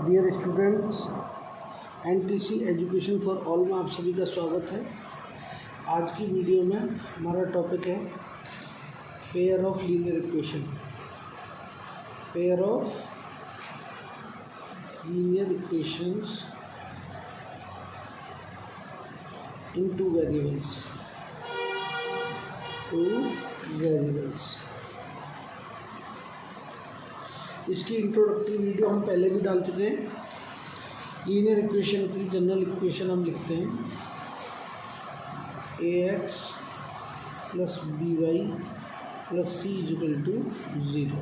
Dear students, NTC education for all में आप सभी का स्वागत है। आज की वीडियो में हमारा टॉपिक है pair of linear equation. Pair of linear equations in two variables. इसकी इंट्रोडक्टरी वीडियो हम पहले भी डाल चुके हैं। लीनियर इक्वेशन की जनरल इक्वेशन हम लिखते हैं ax plus B Y plus C equal to 0।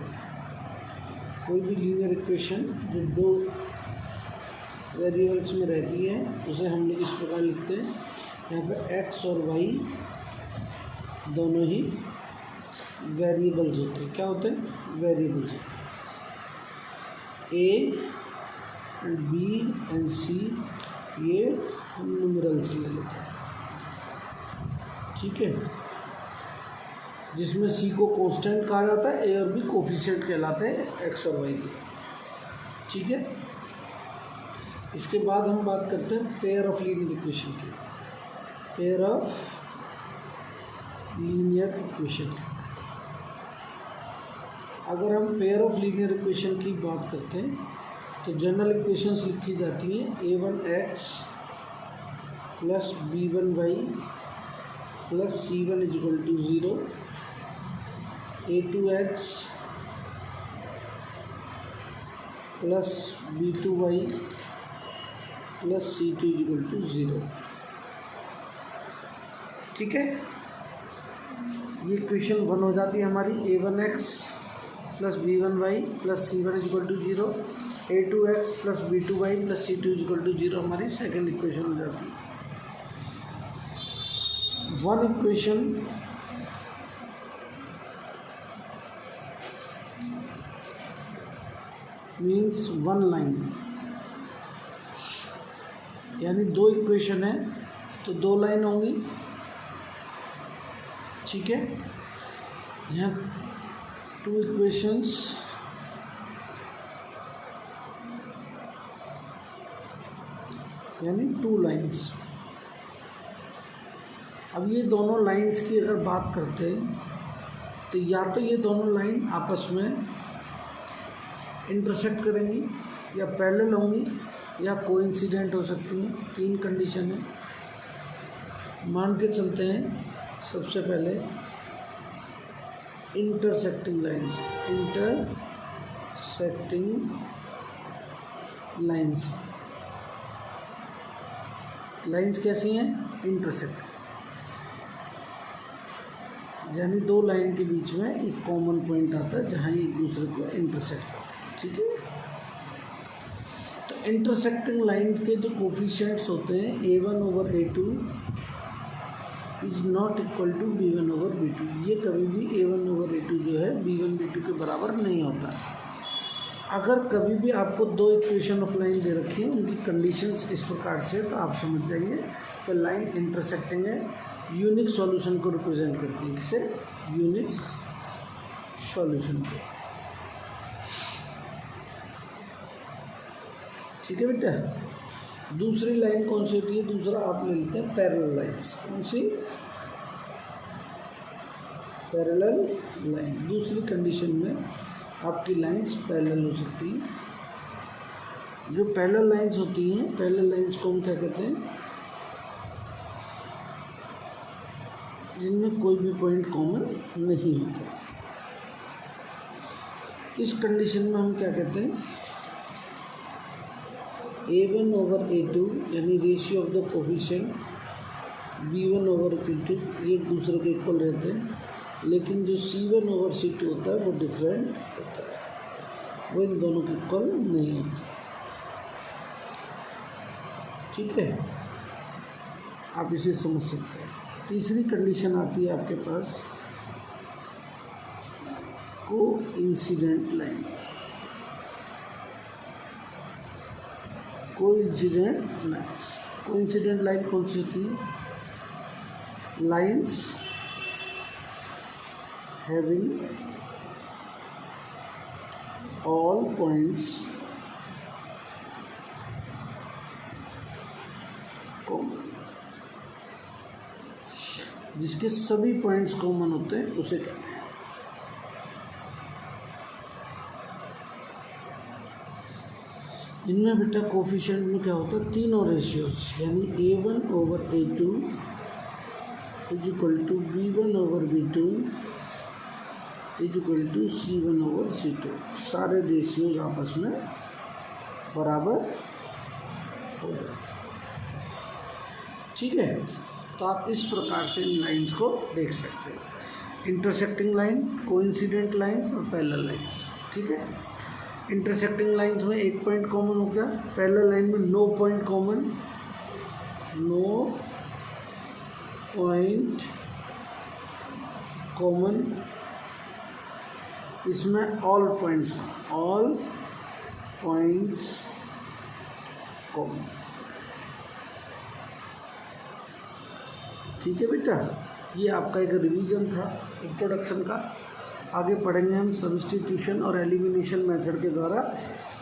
कोई भी लीनियर इक्वेशन जो दो वेरिएबल्स में रहती है उसे हम लोग इस प्रकार लिखते हैं। यहाँ पे x और y दोनों ही वेरिएबल्स होते हैं। क्या होते हैं? वेरिएबल्स होते हैं। ए एंड बी एंड सी ये हम न्यूमरल्स में लेते हैं, ठीक है, जिसमें सी को कांस्टेंट कहा जाता है, ए और बी कोफिशिएंट कहलाते हैं एक्स और वाई के, ठीक है। इसके बाद हम बात करते हैं पेयर ऑफ लीनियर इक्वेशन की। पेयर ऑफ लीनियर इक्वेशन, अगर हम पेयर ऑफ लीनियर इक्वेशन की बात करते हैं तो जनरल इक्वेशंस लिखी जाती हैं a1x plus b1y plus c1 equal to 0, a2x plus b2y plus c2 equal to 0, ठीक है। ये इक्वेशन 1 हो जाती है हमारी। a1x plus b1y plus c1 equal to 0, a2x plus b2y plus c2 equal to 0 हमारी सेकेंड इक्वेशन हो जाती है। One equation means one line, यानी दो इक्वेशन है तो दो लाइन होंगी, ठीक है। यहाँ टू इक्वेशंस यानी टू लाइंस। अब ये दोनों लाइंस की अगर बात करते हैं तो या तो ये दोनों लाइन आपस में इंटरसेक्ट करेंगी या पैरेलल होंगी या कोइंसिडेंट हो सकती हैं। तीन कंडीशन है, मान के चलते हैं। सबसे पहले इंटरसेक्टिंग लाइंस, लाइंस कैसी हैं? इंटरसेक्ट, यानी दो लाइन के बीच में एक कॉमन पॉइंट आता है जहाँ एक दूसरे को इंटरसेक्ट करते हैं, ठीक है। तो इंटरसेक्टिंग लाइन के जो कोफिशिएंट्स होते हैं a1 over a2 is not equal to b1 over b2। ये कभी भी a1 ओवर a2 जो है b1 b2 के बराबर नहीं होता। अगर कभी भी आपको दो इक्वेशन ऑफ लाइन दे रखी है, उनकी कंडीशंस इस प्रकार से, तो आप समझ जाइए कि लाइन इंटरसेक्टिंग है, यूनिक सॉल्यूशन को रिप्रेजेंट करती है। किसे? यूनिक सॉल्यूशन को, ठीक है बेटा। दूसरी लाइन कौन सी होती है? दूसरा आप ले लेते हैं पैरेलल लाइंस। कौन सी? Parallel line. दूसरी कंडीशन में आपकी लाइंस पैरेलल हो सकती है। जो पैरेलल लाइंस होती हैं, पैरेलल लाइंस को हम क्या कहते हैं? जिनमें कोई भी पॉइंट कॉमन नहीं होता। इस कंडीशन में हम क्या कहते हैं? a1 ओवर a2 यानी ratio of the coefficient b1 over b2 ये एक दूसरे के इक्वल रहते हैं, लेकिन जो c1 ओवर c2 होता है वो डिफरेंट होता है, वो इन दोनों के इक्वल नहीं होता, ठीक है। आप इसे समझ सकते हैं। तीसरी कंडीशन आती है आपके पास कोइंसिडेंट लाइन। कोइंसिडेंट लाइन कौन सी होती है? लाइंस having all points जिसके सभी पॉइंट्स कॉमन होते हैं उसे कहते हैं। इनमें बेटा कोफिशिएंट में क्या होता है, तीनों रेशियोज यानी A1 over A2 is equal to B1 over B2 is equal to C1 over C2, सारे रेशियोज आपस में बराबर हो जाए। ठीक है, तो आप इस प्रकार से इन लाइंस को देख सकते हैं, इंटरसेक्टिंग लाइन, कोइंसिडेंट लाइंस और पैरेलल लाइंस। ठीक है, इंटरसेक्टिंग लाइंस में एक पॉइंट कॉमन हो गया, पैरेलल लाइन में no point common, no point common, इसमें ऑल पॉइंट्स कॉमन। ठीक है बेटा, ये आपका एक रिवीजन था इंट्रोडक्शन का। आगे पढ़ेंगे हम सब्स्टिट्यूशन और एलिमिनेशन मेथड के द्वारा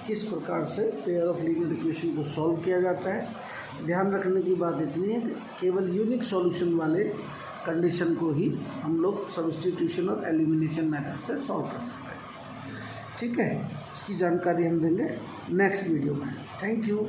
किस प्रकार से पेयर ऑफ लीनियर इक्वेशन को सॉल्व किया जाता है। ध्यान रखने की बात इतनी है कि केवल यूनिक सॉल्यूशन वाले कंडीशन को ही हम लोग सब्स्टिट्यूशन और एलिमिनेशन मेथड से सॉल्व कर सकते हैं। ठीक है, इसकी जानकारी हम देंगे नेक्स्ट वीडियो में। Thank you.